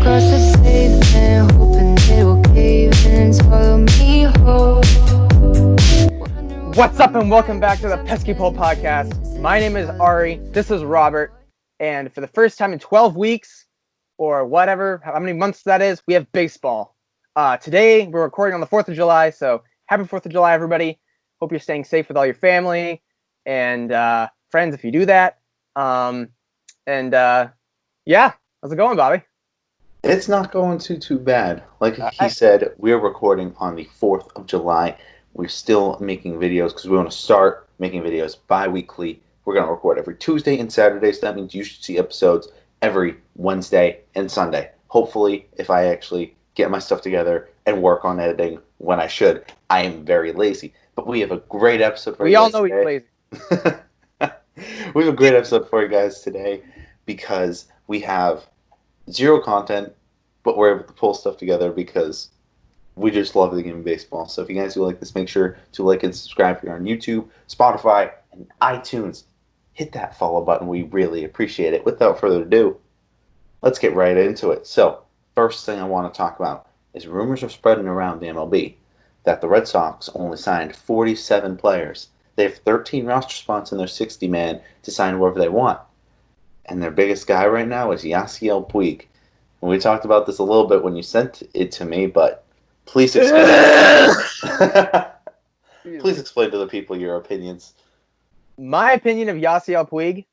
across the pavement, hoping they will cave in, swallow me whole. What's up, and welcome back to the Pesky podcast. My name is Arie. This is Robert, and for the first time in 12 weeks, or whatever, how many months that is, we have baseball. Today we're recording on the 4th of July, so happy 4th of July, everybody. Hope you're staying safe with all your family and friends if you do that. Yeah, how's it going, Bobby? It's not going too bad. Like he said, we're recording on the 4th of July. We're still making videos because we want to start making videos bi-weekly. We're going to record every Tuesday and Saturday, so that means you should see episodes every Wednesday and Sunday. Hopefully, if I actually get my stuff together and work on editing when I should. I am very lazy. But we have a great episode for you guys today. We all know he's lazy. We have a great episode for you guys today because we have zero content, but we're able to pull stuff together because we just love the game of baseball. So if you guys do like this, make sure to like and subscribe here on YouTube, Spotify, and iTunes. Hit that follow button. We really appreciate it. Without further ado, let's get right into it. So first thing I want to talk about is rumors are spreading around the MLB that the Red Sox only signed 47 players. They have 13 roster spots in their 60-man to sign whoever they want. And their biggest guy right now is Yasiel Puig. And we talked about this a little bit when you sent it to me, but please explain. Please explain to the people your opinions. My opinion of Yasiel Puig,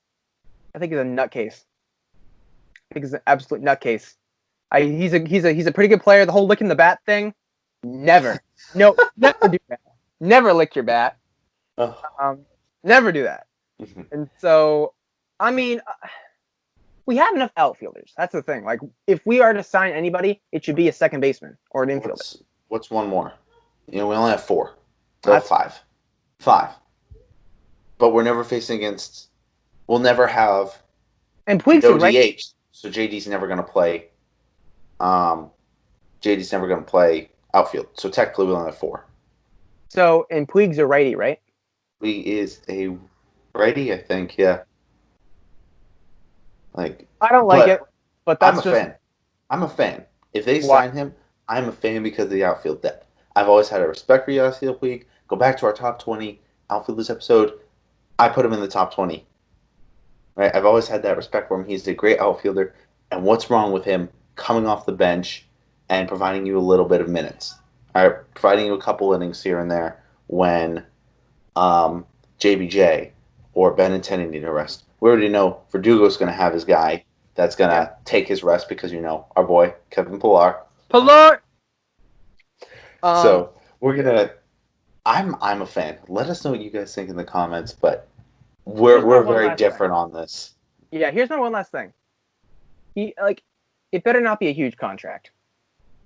I think he's a nutcase. I think he's an absolute nutcase. He's a pretty good player. The whole licking the bat thing, never. No, never do that. Never lick your bat. Never do that. Mm-hmm. And so, I mean, we have enough outfielders. That's the thing. Like, if we are to sign anybody, it should be a second baseman or an infielder. What's one more? You know, we only have 4. No, 5. 5. But we're never facing against. We'll never have. And Puig's no DH, so JD's never going to play. JD's never going to play outfield. So technically, we only have 4. So, and Puig's a righty, right? Puig is a righty, I think. Yeah. Like, I don't like it, but that's fan. I'm a fan. If they sign him, I'm a fan because of the outfield depth. I've always had a respect for Yasiel Puig. Go back to our top 20 outfielders episode. I put him in the top 20. Right? I've always had that respect for him. He's a great outfielder. And what's wrong with him coming off the bench and providing you a little bit of minutes? All right, providing you a couple innings here and there when JBJ or Benintendi need a rest. We already know Verdugo's going to have his guy that's going to take his rest because, you know, our boy, Kevin Pillar. So we're going to... I'm a fan. Let us know what you guys think in the comments, but we're very different on this. Yeah, here's my one last thing. It better not be a huge contract.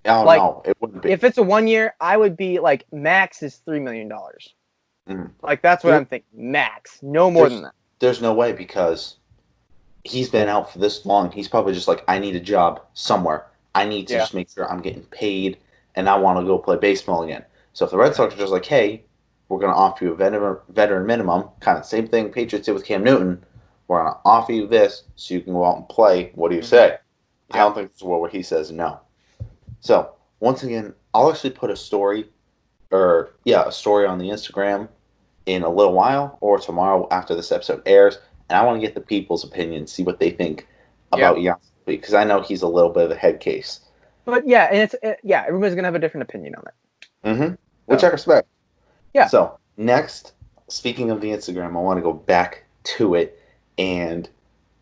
Oh, no, it wouldn't be. If it's a 1 year, I would be like, max is $3 million. Mm-hmm. Like, that's what I'm thinking. Max. No more than that. There's no way because he's been out for this long. He's probably just like, I need a job somewhere. I need to just make sure I'm getting paid, and I want to go play baseball again. So if the Red Sox are just like, hey, we're going to offer you a veteran minimum, kind of same thing Patriots did with Cam Newton, we're going to offer you this so you can go out and play. What do you say? I don't think it's where he says no. So, once again, I'll actually put a story on the Instagram in a little while or tomorrow after this episode airs, and I want to get the people's opinion, see what they think about Yasiel, because I know he's a little bit of a head case. But yeah, and everybody's going to have a different opinion on it. Mm-hmm. Which I respect. Yeah. So, next, speaking of the Instagram, I want to go back to it, and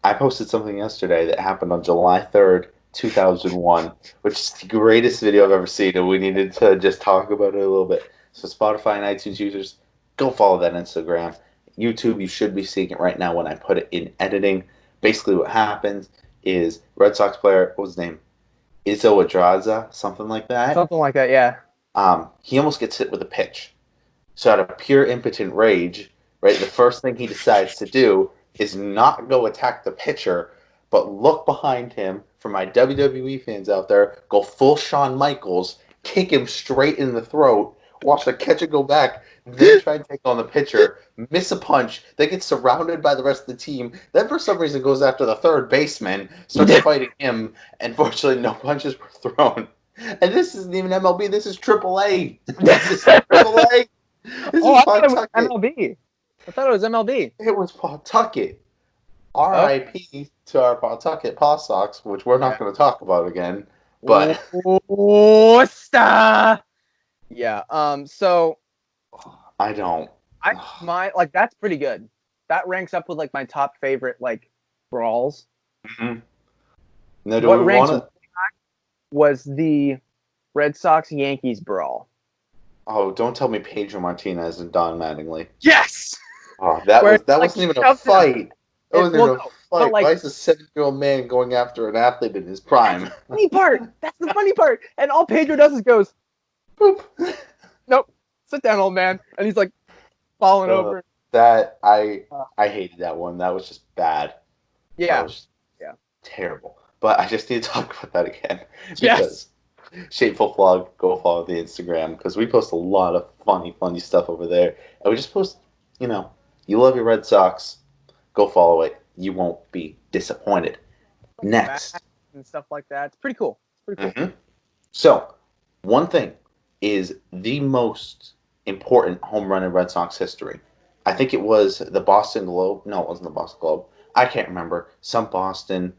I posted something yesterday that happened on July 3rd, 2001, which is the greatest video I've ever seen, and we needed to just talk about it a little bit. So Spotify and iTunes users, go follow that Instagram. YouTube, you should be seeing it right now when I put it in editing. Basically what happens is Red Sox player, what was his name? Izzo Adraza, something like that. Something like that, yeah. He almost gets hit with a pitch. So out of pure impotent rage, right, the first thing he decides to do is not go attack the pitcher, but look behind him. For my WWE fans out there, go full Shawn Michaels, kick him straight in the throat watch the catcher go back, then try and take on the pitcher, miss a punch, then get surrounded by the rest of the team, then for some reason goes after the third baseman, starts fighting him, and fortunately no punches were thrown. And this isn't even MLB, this is AAA. This is AAA. This Oh, is I thought it was Pawtucket. MLB. I thought it was MLB. It was Pawtucket. Oh. RIP to our Pawtucket Paw Sox, which we're not Yeah. going to talk about again. But Oh, star. Yeah. So I don't. that's pretty good. That ranks up with like my top favorite like brawls. Mhm. Now, do What we ranks want to? was the Red Sox Yankees brawl. Oh, don't tell me Pedro Martinez and Don Mattingly. Yes. Oh, that Where, wasn't even a shoved him. fight. That wasn't Well, even a no, fight. but, like- Why is a 7-year-old man going after an athlete in his prime? Funny part. That's the funny part. And all Pedro does is goes, Boop. "Nope, sit down, old man." And he's like falling over. That I hated that one. That was just bad. Yeah. That was Yeah. terrible. But I just need to talk about that again. Yes. Because Shameful Vlog, go follow the Instagram because we post a lot of funny stuff over there. And we just post, you love your Red Sox, go follow it. You won't be disappointed. Next. And stuff like that. It's pretty cool. Mm-hmm. So, one thing is the most important home run in Red Sox history. I think it was the Boston Globe. No, it wasn't the Boston Globe. I can't remember. Some Boston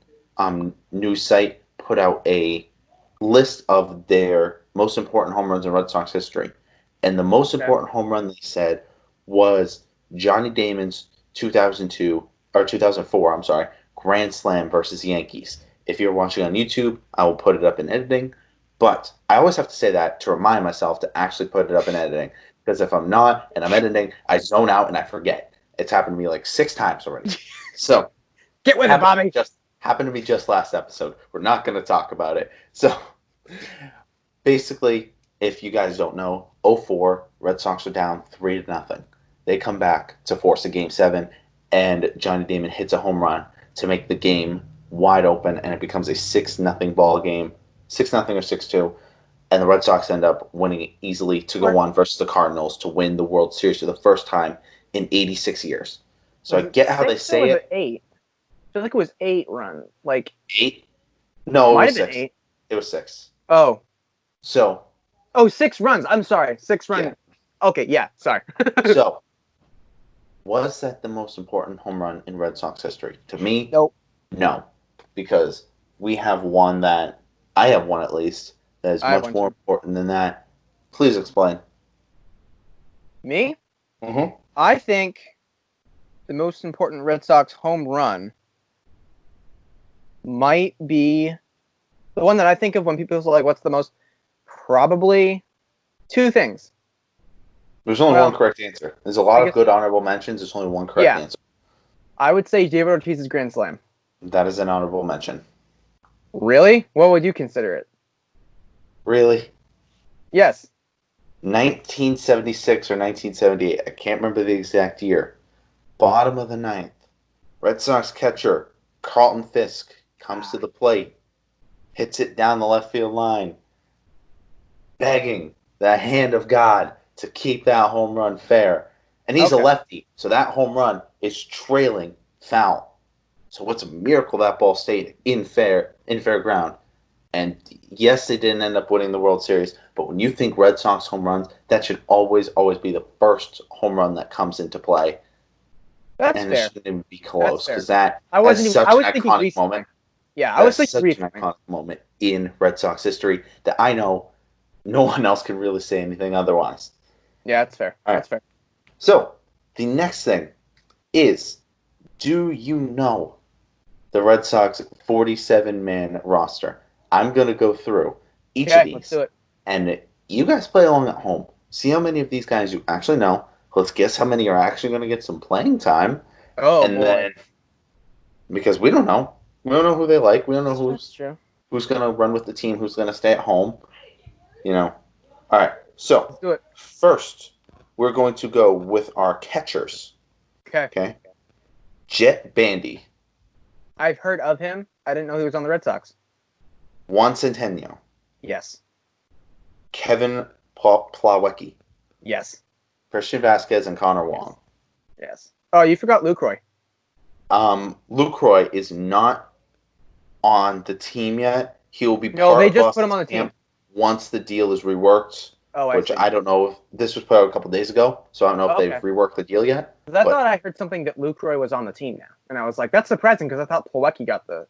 news site put out a list of their most important home runs in Red Sox history. And the most important home run they said was Johnny Damon's 2004, I'm sorry, Grand Slam versus Yankees. If you're watching on YouTube, I will put it up in editing. But I always have to say that to remind myself to actually put it up in editing. Because if I'm not and I'm editing, I zone out and I forget. It's happened to me like 6 times already. So Get with it, Bobby. Happened to me just last episode. We're not going to talk about it. So basically, if you guys don't know, 04, Red Sox are down 3-0. They come back to force a Game 7, and Johnny Damon hits a home run to make the game wide open, and it becomes a 6-0 ball game, 6-0 or 6-2, and the Red Sox end up winning it easily to go on versus the Cardinals to win the World Series for the first time in 86 years. So I get how they say it. 8. I feel like it was 8 runs. Like 8? No, it was 6. 8. It was 6. Oh. So. 6 runs. I'm sorry. 6 runs. Yeah. Okay, yeah, sorry. So, was that the most important home run in Red Sox history? To me, Nope. No. Because we have one that, I have one at least, that is much more important than that. Please explain. Me? Mm-hmm. I think the most important Red Sox home run might be the one that I think of when people say, like, what's the most? Probably 2 things. There's only one correct answer. There's a lot of good honorable mentions. There's only one correct answer. I would say David Ortiz's Grand Slam. That is an honorable mention. Really? What would you consider it? Really? Yes. 1976 or 1978. I can't remember the exact year. Bottom of the 9th. Red Sox catcher Carlton Fisk comes to the plate. Hits it down the left field line. Begging the hand of God to keep that home run fair. And he's a lefty, so that home run is trailing foul. So what's a miracle that ball stayed in fair ground. And yes, they didn't end up winning the World Series, but when you think Red Sox home runs, that should always be the first home run that comes into play. That's and fair. it shouldn't even be close because I was thinking iconic moment. Yeah, I was That's thinking such an iconic moment in Red Sox history that I know no one else can really say anything otherwise. Yeah, that's fair. All right. That's fair. So the next thing is, do you know the Red Sox 47-man roster? I'm going to go through each of these. Let's do it. And you guys play along at home. See how many of these guys you actually know. Let's guess how many are actually going to get some playing time. Oh, and boy. then, because we don't know. We don't know who they like. We don't know who's going to run with the team, who's going to stay at home. You know. All right. So, let's do it. First, we're going to go with our catchers. Okay. Jet Bandy. I've heard of him. I didn't know he was on the Red Sox. Juan Centennial. Yes. Kevin Plawecki. Yes. Christian Vasquez and Connor Wong. Yes. Oh, you forgot Lucroy. Lucroy is not on the team yet. He will be No, part they of just put him Boston's on the team. camp once the deal is reworked, Oh, I which see. I don't know if this was put out a couple days ago, so I don't know if Okay. they've reworked the deal yet. 'Cause I but- thought I heard something that Lucroy was on the team now, and I was like, that's surprising because I thought Plawecki got the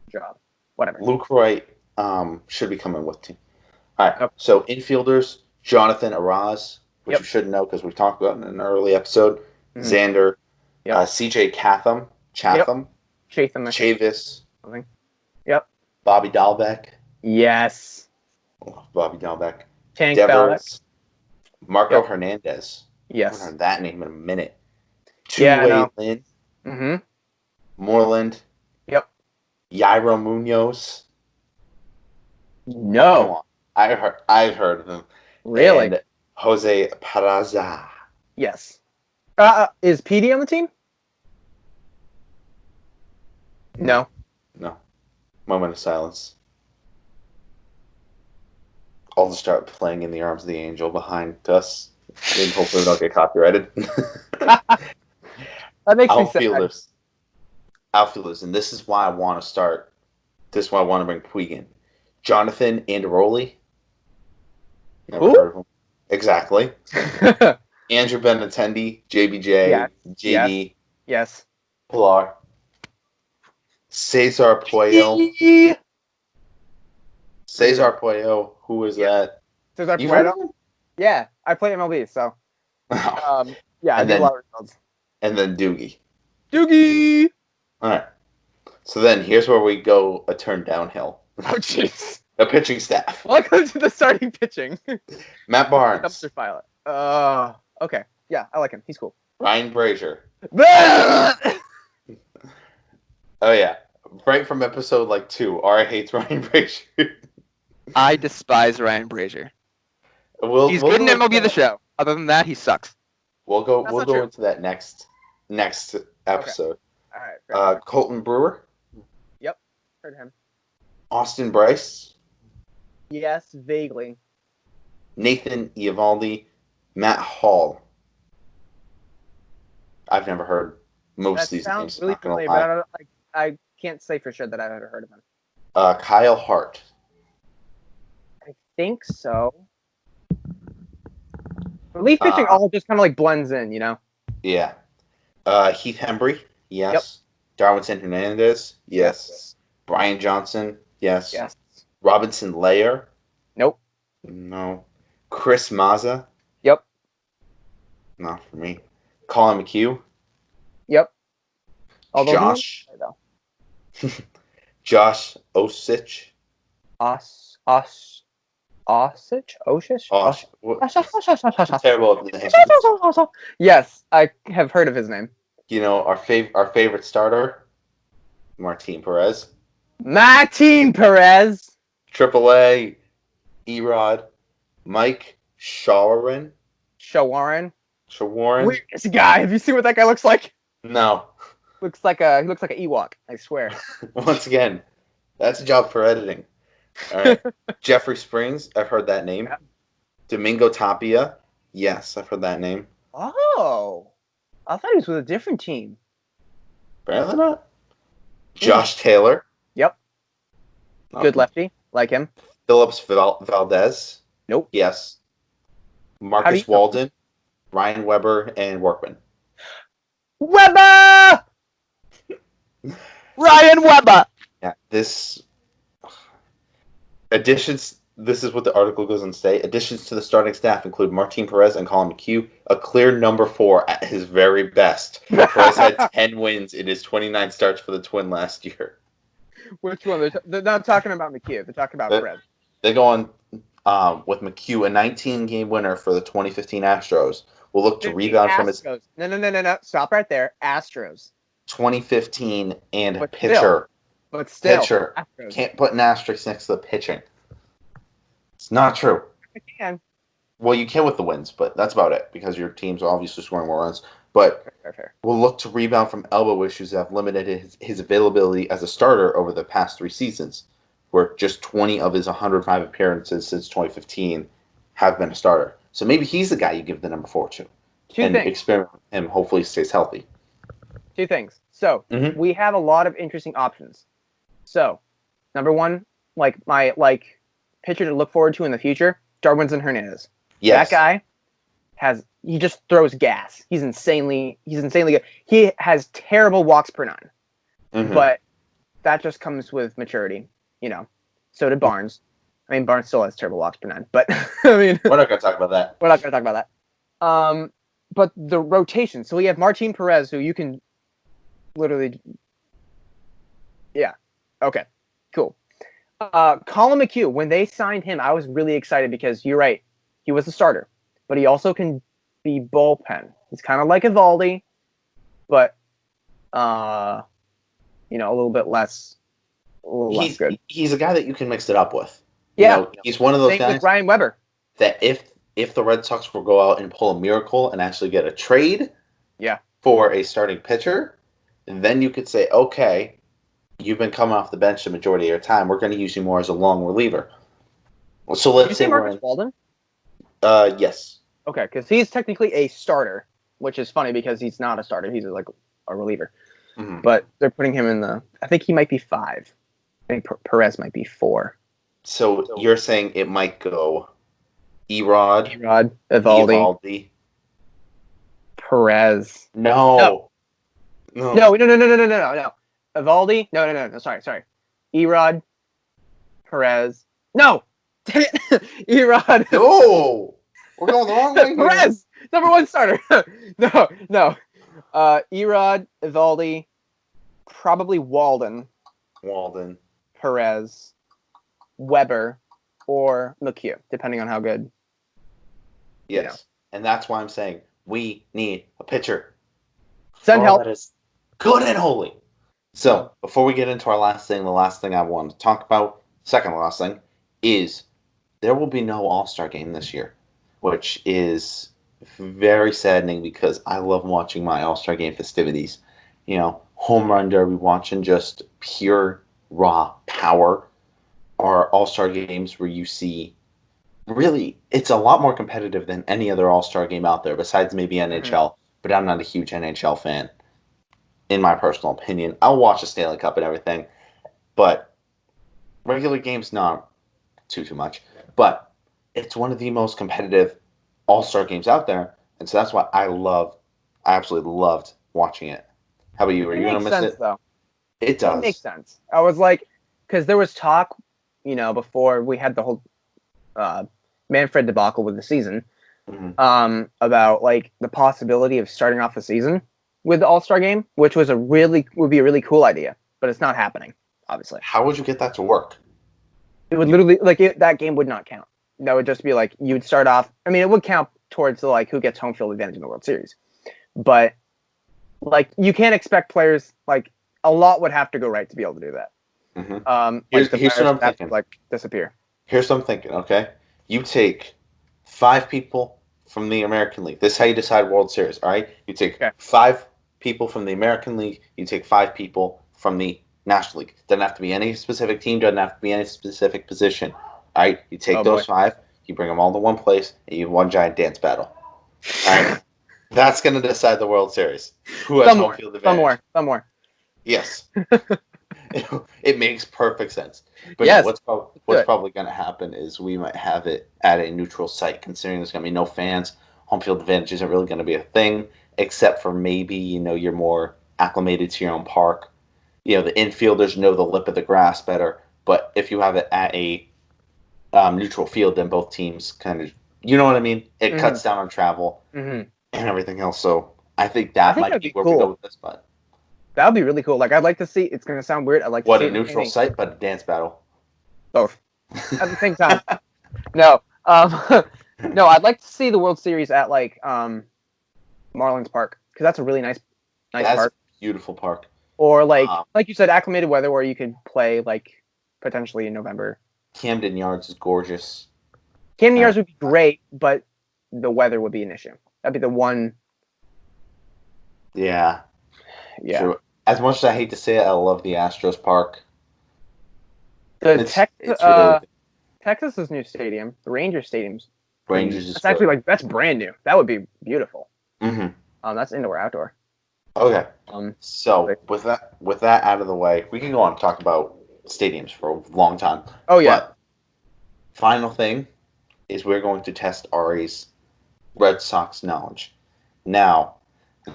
job. Whatever. Lucroy should be coming with team. All right. Okay. So infielders, Jonathan Araz, which Yep. you should know because we talked about in an early episode. Mhm. Xander, Yep. CJ Chatham, Chatham. Chavis, Something. Yep. Bobby Dahlbeck, Yes. Bobby Dahlbeck, Tank Devers, Balak. Marco Yep. Hernandez. I haven't Yes. heard that name in a minute. Yeah, I Two-way know. Lynn, Mm-hmm. Moreland, Yep. Yairo Munoz. Come No. on. I've heard of him. Really? And Jose Peraza. Yes. Is PD on the team? No. No. Moment of silence. I'll just start playing In the Arms of the Angel behind us. And hopefully we don't get copyrighted. That makes me sad. Outfielders. And this is why I want to start. This is why I want to bring Puig in. Jonathan Anderoli. Never Who? heard of him. Exactly. Andrew Benintendi, JBJ, Yes. JD, Yes. Pilar. Cesar Puello. Cesar Puello. Who is that? Cesar You heard Puello? of him? Yeah, I play MLB, so yeah, I And do a then- lot of results. And then Doogie. Doogie. All right. So then here's where we go a turn downhill. Oh jeez. The pitching staff. Welcome to the starting pitching. Matt Barnes, Dumpster file it. Okay. Yeah, I like him. He's cool. Ryan Brazier. Yes. Oh yeah, right from episode like 2. Arie hates Ryan Brazier. I despise Ryan Brazier. He's We'll good in go into MLB The that- Show. Other than that, he sucks. We'll go That's we'll not go true. into that next episode. All right. Colton Brewer, Heard him. Austin Bryce, Yes, vaguely. Nathan Eovaldi, Matt Hall. I've never heard most That of these sounds names. really Not gonna familiar, but lie. I can't say for sure that I've ever heard of him. Kyle Hart, I think so. Relief pitching all just kind of like blends in, you know. yeah. Heath Hembry, yes. Darwinson Hernandez, yes. Brian Johnson, yes. Yes. Robinson Layer, Nope. no. Chris Mazza, Yep. not for me. Colin McHugh, Yep. Although he Josh, went though. Josh Osich, Osich? terrible at the name. Yes, I have heard of his name. You know, our favorite starter, Martin Perez. Martin Perez. AAA, Erod, Mike Shawarren. Shawarren. Shawarren? Weirdest guy. Have you seen what that guy looks like? No. He looks like an Ewok, I swear. Once again, that's a job for editing. All right. Jeffrey Springs, I've heard that name. Yeah. Domingo Tapia, yes, I've heard that name. Oh. I thought he was with a different team. Apparently not. Josh Taylor. Yep. Oh. Good lefty. Like him. Phillips Valdez. Nope. Yes. How do Marcus you know? Walden, Ryan Weber, and Workman. Weber! Ryan Weber. Yeah, additions. This is what the article goes on to say. Additions to the starting staff include Martin Perez and Colin McHugh, a clear number 4 at his very best. Perez had 10 wins in his 29 starts for the Twin last year. Which one? They're not talking about McHugh. They're talking about Perez. They go on with McHugh, a 19-game winner for the 2015 Astros. Will look to rebound from his Astros. No. Stop right there. Astros. 2015 and But pitcher. But still. Pitcher. Astros. Can't put an asterisk next to the pitching. It's not true. I can. Well, you can with the wins, but that's about it because your team's obviously scoring more runs. But Fair. will look to rebound from elbow issues that have limited his availability as a starter over the past 3 seasons, where just 20 of his 105 appearances since 2015 have been a starter. So maybe he's the guy you give the number 4 to. Two and things. experiment with him. Hopefully, he stays healthy. Two things. So Mhm. we have a lot of interesting options. So, number one, my pitcher to look forward to in the future, Darwinson Hernandez. Yes. That guy he just throws gas. He's insanely good. He has terrible walks per 9, Mhm. but that just comes with maturity. So did Barnes. I mean, Barnes still has terrible walks per 9, but I mean, we're not going to talk about that. we're not going to talk about that. But the rotation. So we have Martin Perez, who you can literally. Yeah. Okay. Cool. Colin McHugh, when they signed him, I was really excited because you're right. He was a starter, but he also can be bullpen. He's kind of like Evaldi, but a little bit less. Less good. He's a guy that you can mix it up with. Yeah. He's one of those Same guys with Ryan Weber. that if the Red Sox will go out and pull a miracle and actually get a trade, Yeah, for a starting pitcher, then you could say, okay, you've been coming off the bench the majority of your time. We're going to use you more as a long reliever. So Did you let's say say Marcus Walden? Yes. Okay, because he's technically a starter, which is funny because he's not a starter. He's like a reliever. Mhm. But they're putting him in I think he might be 5. I think Perez might be 4. So you're saying it might go Erod, Evaldi, Perez. No. No. Evaldi. No. Sorry. Erod, Perez. No. Damn it. Erod. No. We're going the wrong way here. Perez, number 1 starter. No. Erod, Evaldi, probably Walden, Perez, Weber, or McHugh, depending on how good. Yes. And that's why I'm saying we need a pitcher. Send help. That is good and holy. So, before we get into our last thing, the last thing I want to talk about, second last thing, is there will be no All-Star game this year, which is very saddening because I love watching my All-Star game festivities. Home run derby, watching just pure raw power. Our All-Star games where you see, really, it's a lot more competitive than any other All-Star game out there, besides maybe NHL, but I'm not a huge NHL fan, in my personal opinion. I'll watch the Stanley Cup and everything, but regular games, not too much. But it's one of the most competitive All-Star games out there, and so that's why I absolutely loved watching it. How about you? Are you going to miss it? Though. It does. It makes sense. I was like, because there was talk, before we had the whole Manfred debacle with the season, about like the possibility of starting off the season with the All-Star game, which would be a really cool idea, but it's not happening, obviously. How would you get that to work? It would literally that game would not count. That would just be like you'd start off. I mean, it would count towards the who gets home field advantage in the World Series, but you can't expect players a lot would have to go right to be able to do that. Mm-hmm. Here's what I'm thinking. Disappear. Here's what I'm thinking. Okay, you take 5 people from the American League. This is how you decide World Series. All right, you take 5 people from the American League. You take 5 people from the National League. Doesn't have to be any specific team. Doesn't have to be any specific position. All right, you take those 5. You bring them all to one place, and you have one giant dance battle. All right, that's going to decide the World Series. Who has home field advantage? Some more. Yes. It makes perfect sense. But yes. What's probably going to happen is we might have it at a neutral site, considering there's going to be no fans. Home field advantage isn't really going to be a thing, except for maybe, you're more acclimated to your own park. The infielders know the lip of the grass better. But if you have it at a neutral field, then both teams kind of, you know what I mean? It cuts down on travel and everything else. So I think that might be where we go with this, but. That would be really cool. I'd like to see. It's going to sound weird. I'd like to see a neutral site, but a dance battle. Both at the same time. No, no. I'd like to see the World Series at Marlins Park because that's a really nice park. That's a beautiful park. Or like you said, acclimated weather where you could play potentially in November. Camden Yards is gorgeous. Camden Yards would be great, but the weather would be an issue. That'd be the one. Yeah. Yeah. True. As much as I hate to say it, I love the Astros Park. Texas's new stadium, the Rangers Stadium's Rangers is That's actually that's brand new. That would be beautiful. Mm-hmm. That's indoor outdoor. Okay. So wait. with that out of the way, we can go on and talk about stadiums for a long time. Oh yeah. But final thing is we're going to test Arie's Red Sox knowledge. Now,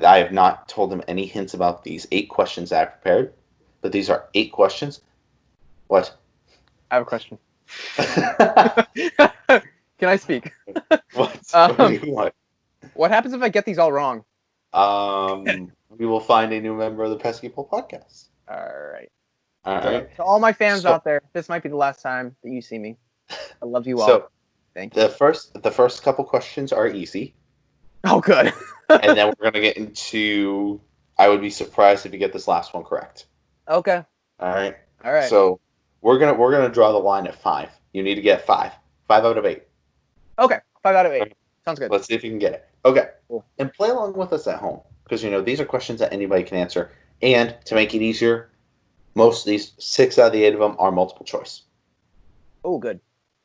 I have not told him any hints about these 8 questions I prepared, but these are 8 questions. What? I have a question. Can I speak? What? What do you want? What happens if I get these all wrong? We will find a new member of the Pesky Pole podcast. All right. All right. To all my fans out there, this might be the last time that you see me. I love you all. So, thank you. the first couple questions are easy, Oh, good. and then we're gonna get into. I would be surprised if you get this last one correct. Okay. All right. All right. So we're gonna draw the line at 5. You need to get 5. 5 out of 8. Okay. 5 out of 8. Sounds good. Let's see if you can get it. Okay. Cool. And play along with us at home because these are questions that anybody can answer. And to make it easier, most of these 6 out of the 8 of them are multiple choice. Oh, good.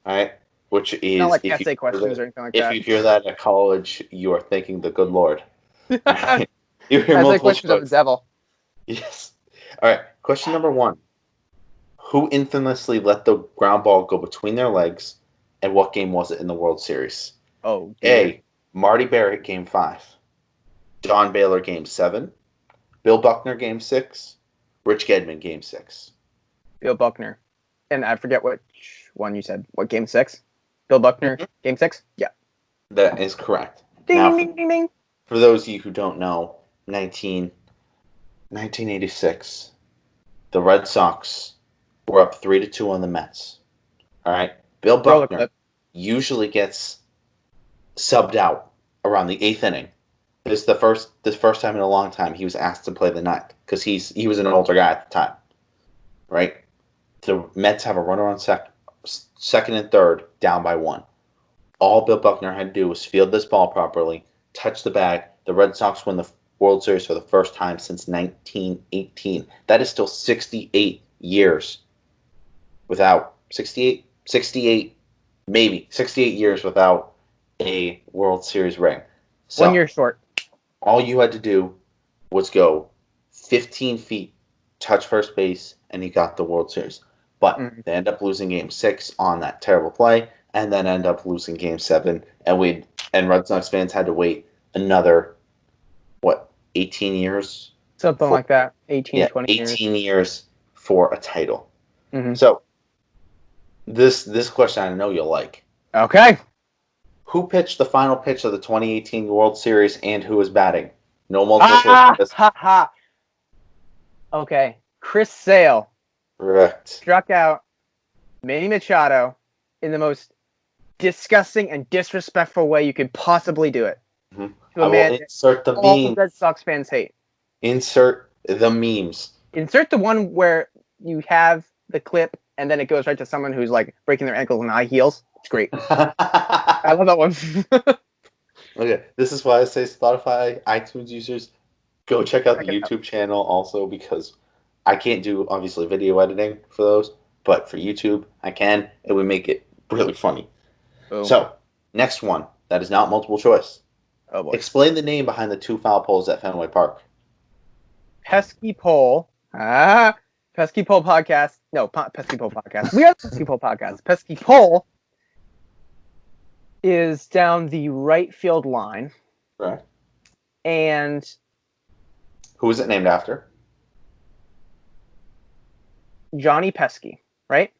All right. Which is Not like if essay questions or anything like if that. you hear that at college, you are thanking the good Lord. You hear Essay multiple questions of the choice. devil. Yes. All right. Question number 1. Who infamously let the ground ball go between their legs, and what game was it in the World Series? Oh, dear. A. Marty Barrett, Game 5. Don Baylor, Game 7. Bill Buckner, Game 6. Rich Gedman, Game 6. Bill Buckner. And I forget which one you said. What, Game 6? Bill Buckner, Game 6? Yeah. That is correct. Ding, Now, ding, ding, ding. for those of you who don't know, 1986, the Red Sox were up 3-2 on the Mets. All right. Bill Roll the Buckner clip. usually gets subbed out around the 8th inning. This is the first time in a long time he was asked to play the ninth because he was an older guy at the time. Right. The Mets have a runner on second and third, down by 1. All Bill Buckner had to do was field this ball properly, touch the bag. The Red Sox win the World Series for the first time since 1918. That is still 68 years without 68, maybe 68 years without a World Series ring. So 1 year short. all you had to do was go 15 feet, touch first base, and he got the World Series. But they end up losing Game 6 on that terrible play, and then end up losing Game 7, and Red Sox fans had to wait another 18 years? Something like that. 18, 20 years. 18 years for a title. Mm-hmm. So this question I know you'll like. Okay. Who pitched the final pitch of the 2018 World Series and who was batting? No multiple choice. Ha ha. Okay. Chris Sale Correct. struck out Manny Machado in the most disgusting and disrespectful way you could possibly do it. Mm-hmm. To a I man will insert the all meme. Red Sox fans hate. Insert the memes. Insert the one where you have the clip and then it goes right to someone who's like breaking their ankles in high heels. It's great. I love that one. Okay, this is why I say Spotify, iTunes users, go check out the YouTube channel also because I can't do, obviously, video editing for those, but for YouTube, I can. It would make it really funny. Boom. So, next one. That is not multiple choice. Oh boy. Explain the name behind the 2 foul poles at Fenway Park. Pesky Pole. Pesky Pole podcast. No, Pesky Pole podcast. We are the Pesky Pole podcast. Pesky Pole is down the right field line. Right. And Who is it named after? Johnny Pesky, right?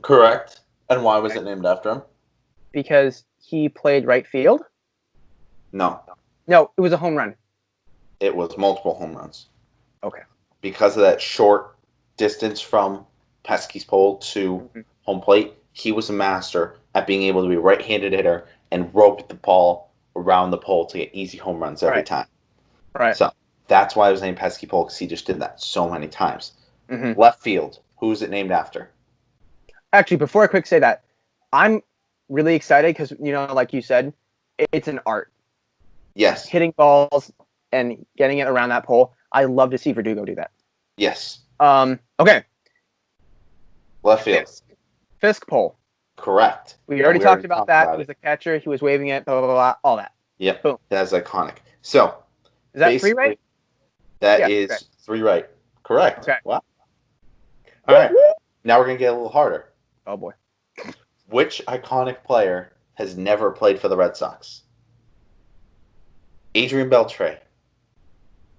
Correct. And why was it named after him? Because he played right field? No. No, it was a home run. It was multiple home runs. Okay. Because of that short distance from Pesky's pole to home plate, he was a master at being able to be a right-handed hitter and rope the ball around the pole to get easy home runs every time. Right. So that's why it was named Pesky Pole, because he just did that so many times. Mm-hmm. Left field, who's it named after? Actually, before I quick say that, I'm really excited because, like you said, it's an art. Yes. Hitting balls and getting it around that pole. I love to see Verdugo do that. Yes. Okay. Left field. Fisk pole. Correct. We already talked about that. about He was the catcher. He was waving it. Blah blah blah. All that. Yep. Boom. That's iconic. So Is that three right? That Yeah, is okay. 3 right. Correct. Okay. Wow. All right. Now we're gonna get a little harder. Oh boy. Which iconic player has never played for the Red Sox? Adrian Beltre.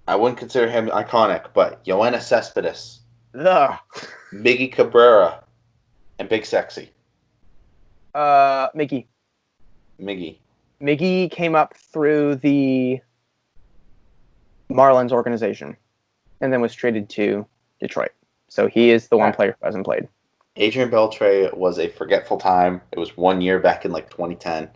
I wouldn't consider him iconic, but Yoenis Cespedes, Ugh. Miggy Cabrera, and Big Sexy. Mickey. Miggy. Miggy came up through the Marlins organization and then was traded to Detroit. So he is the one player who hasn't played. Adrian Beltre was a forgetful time. It was 1 year back in like 2010.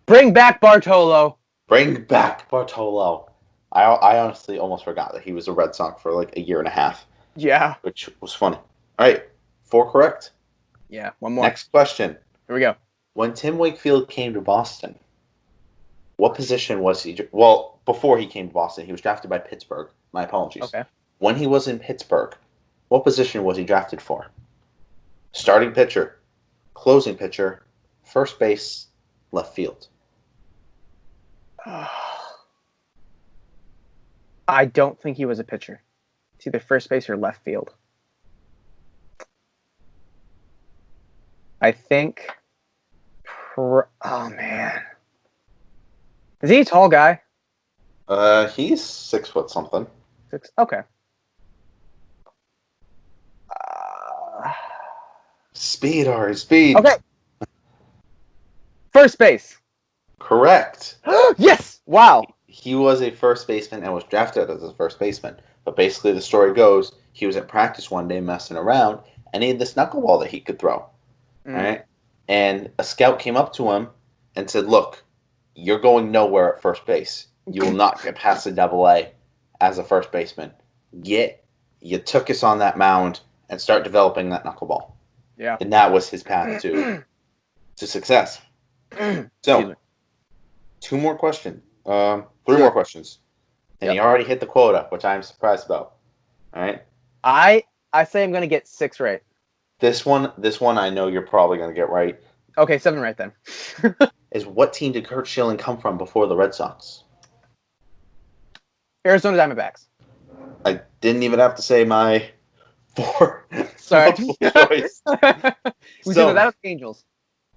Bring back Bartolo. Bring back Bartolo. I honestly almost forgot that he was a Red Sox for like a year and a half. Yeah. Which was funny. All right. 4 correct. Yeah. One more. Next question. Here we go. When Tim Wakefield came to Boston, what position was he? Well, before he came to Boston, he was drafted by Pittsburgh. My apologies. Okay. When he was in Pittsburgh, what position was he drafted for? Starting pitcher, closing pitcher, first base, left field. I don't think he was a pitcher. It's either first base or left field. I think. Oh man, is he a tall guy? He's 6 foot something. 6. Okay. Speed, Arie, speed. Okay. First base. Correct. Yes. Wow. He was a first baseman and was drafted as a first baseman. But basically, the story goes he was at practice one day messing around, and he had this knuckleball that he could throw. Right? And a scout came up to him and said, "Look, you're going nowhere at first base. You will not get past the AA as a first baseman. You took us on that mound and start developing that knuckleball." Yeah. And that was his path to success. So, 2 more questions. 3 more questions. And he already hit the quota, which I'm surprised about. All right. I say I'm going to get 6 right. This one I know you're probably going to get right. Okay, 7 right then. Is what team did Kurt Schilling come from before the Red Sox? Arizona Diamondbacks. I didn't even have to say my 4 Sorry. multiple choice. We So, said that was Angels.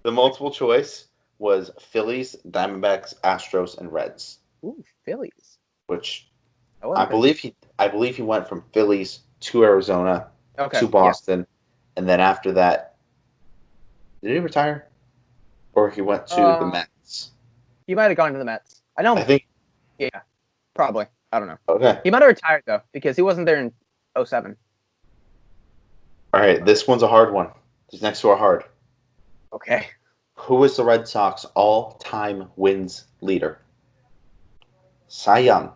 the multiple choice was Phillies, Diamondbacks, Astros, and Reds. Ooh, Phillies. Which That wasn't I believe he went from Phillies to Arizona to Boston, and then after that, did he retire, or he went to the Mets? He might have gone to the Mets. I know. I think. Yeah, probably. I don't know. Okay. He might have retired though because he wasn't there in 2007. All right. This one's a hard one. These next 2 are hard. Okay. Who is the Red Sox all-time wins leader? Cy Young,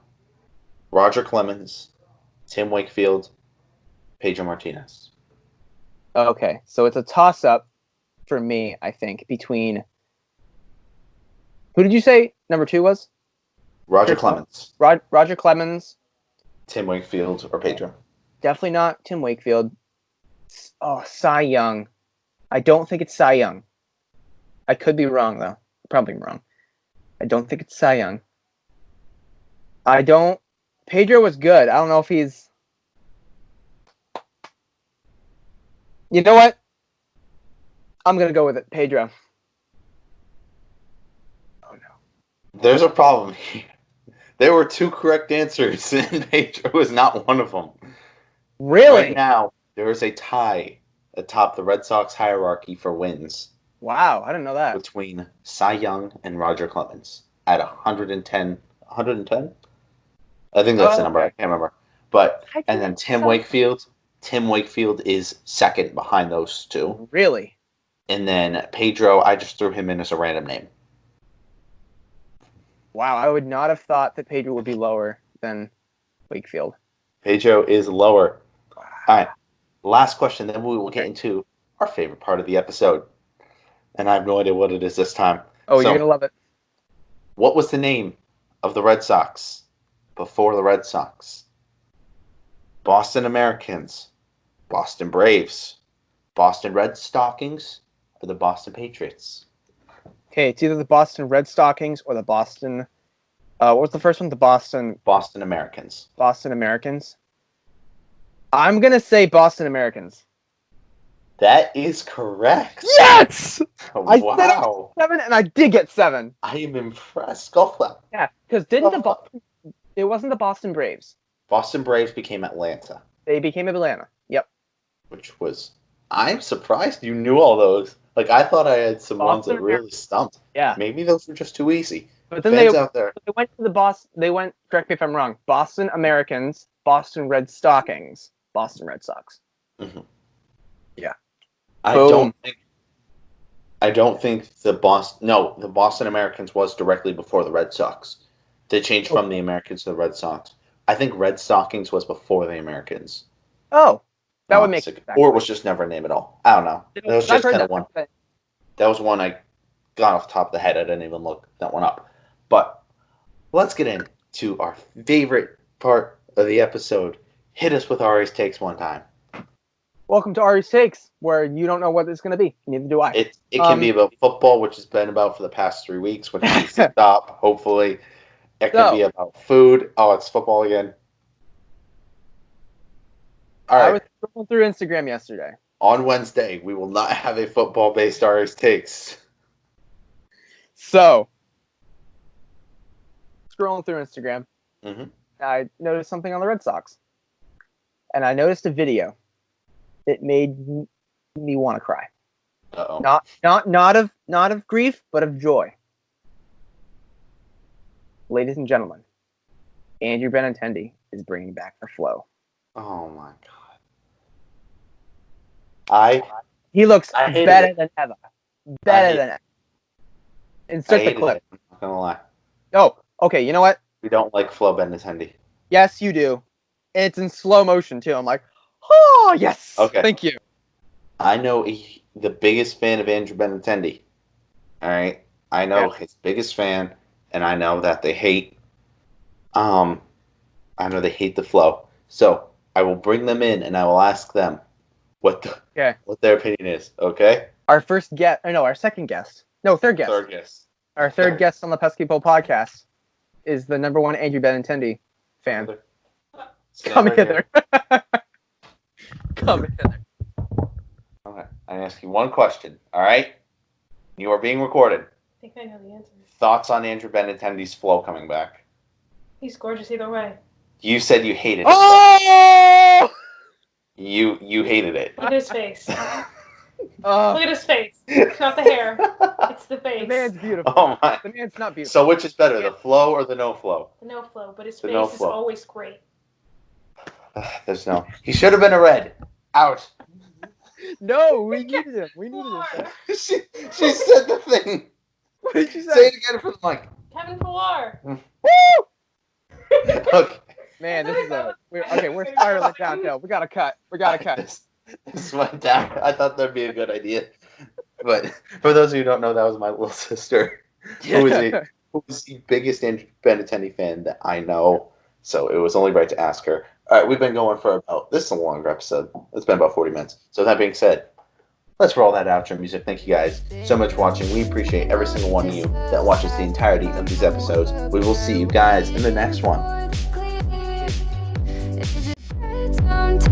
Roger Clemens, Tim Wakefield, Pedro Martinez. Okay, so it's a toss-up for me, I think, between... Who did you say number 2 was? Roger Clemens, Roger Clemens. Tim Wakefield, or Pedro. Definitely not Tim Wakefield. Oh, Cy Young. I don't think it's Cy Young. I could be wrong, though. Probably wrong. I don't think it's Cy Young. Pedro was good. I don't know if he's... You know what? I'm going to go with it. Pedro. Oh, no. There's a problem here. There were 2 correct answers, and Pedro was not one of them. Really? Right now, there is a tie atop the Red Sox hierarchy for wins. Wow, I didn't know that. Between Cy Young and Roger Clemens at 110. 110? I think that's the number. I can't remember. But and then Tim Wakefield. Tim Wakefield is second behind those 2. Really? And then Pedro, I just threw him in as a random name. Wow, I would not have thought that Pedro would be lower than Wakefield. Pedro is lower. All right. Last question, then we will get into our favorite part of the episode. And I have no idea what it is this time. Oh, you're going to love it. What was the name of the Red Sox before the Red Sox? Boston Americans, Boston Braves, Boston Red Stockings, for the Boston Patriots? Okay, it's either the Boston Red Stockings or the Boston. What was the first one? The Boston Americans. Boston Americans. I'm gonna say Boston Americans. That is correct. Yes! I said Wow. 7, and I did get 7. I am impressed. Golf clap. Yeah, because didn't the Boston? It wasn't the Boston Braves. Boston Braves became Atlanta, They became Atlanta. Yep. which was. I'm surprised you knew all those. Like, I thought I had some ones Boston that really stumped. Yeah. Maybe those were just too easy. But then Fans out there. they went to the Boston. They went. Correct me if I'm wrong. Boston Americans, Boston Red Stockings, Boston Red Sox. Mhm. Yeah. I Boom. don't think the Boston Americans was directly before the Red Sox. They changed from the Americans to the Red Sox. I think Red Stockings was before the Americans. Oh, that would make sense. Or it was just never a name at all. I don't know. That was I've just heard kind of that. one. That was one I got off the top of the head. I didn't even look that one up. But let's get into our favorite part of the episode. Hit us with Arie's takes one time. Welcome to Arie's Takes, where you don't know what it's going to be. Neither do I. It can be about football, which has been about for the past 3 weeks, which needs to stop, hopefully. It could be about food. Oh, it's football again. All I right. was scrolling through Instagram yesterday. On Wednesday, we will not have a football-based Arie's Takes. So, scrolling through Instagram, Mhm. I noticed something on the Red Sox. And I noticed a video. It made me want to cry. Uh-oh. Not of grief, but of joy. Ladies and gentlemen, Andrew Benintendi is bringing back the flow. Oh, my God. He looks I hated better it. than ever. Better than ever. Insert the clip. I'm not going to lie. Oh, okay, you know what? We don't like Flo Benintendi. Yes, you do. And it's in slow motion, too. I'm like, oh, yes. Okay. Thank you. I know the biggest fan of Andrew Benintendi. All right? I know his biggest fan, and I know that they hate the flow. So I will bring them in, and I will ask them what their opinion is, okay? Our second guest. No, third guest. Third guess. Our third guest on the Pesky podcast is the #1 Andrew Benintendi fan. Come hither. Come hither. Okay. I ask you one question, all right? You are being recorded. I think I know the answer. Thoughts on Andrew Benintendi's flow coming back? He's gorgeous either way. You said you hated it. Oh! You hated it. Look at his face. Look Oh, at his face. It's not the hair. It's the the face. man's beautiful. Oh my. The man's not beautiful. So which is better, the flow or the no flow? The no flow, but his The face no is flow. always great. There's no. He should have been a red. Out. No, we needed him. We needed him. she said the thing. What did you Say say? it again for the mic. Kevin Pillar. Woo! Okay. Man, this is we're spiraling downhill. We gotta cut. This went down. I thought that'd be a good idea. But for those of you who don't know, that was my little sister, who is the biggest Andrew Benintendi fan that I know. So it was only right to ask her. All right, we've been going for this is a longer episode. It's been about 40 minutes. So that being said, let's roll that outro music. Thank you guys so much for watching. We appreciate every single one of you that watches the entirety of these episodes. We will see you guys in the next one. Sometimes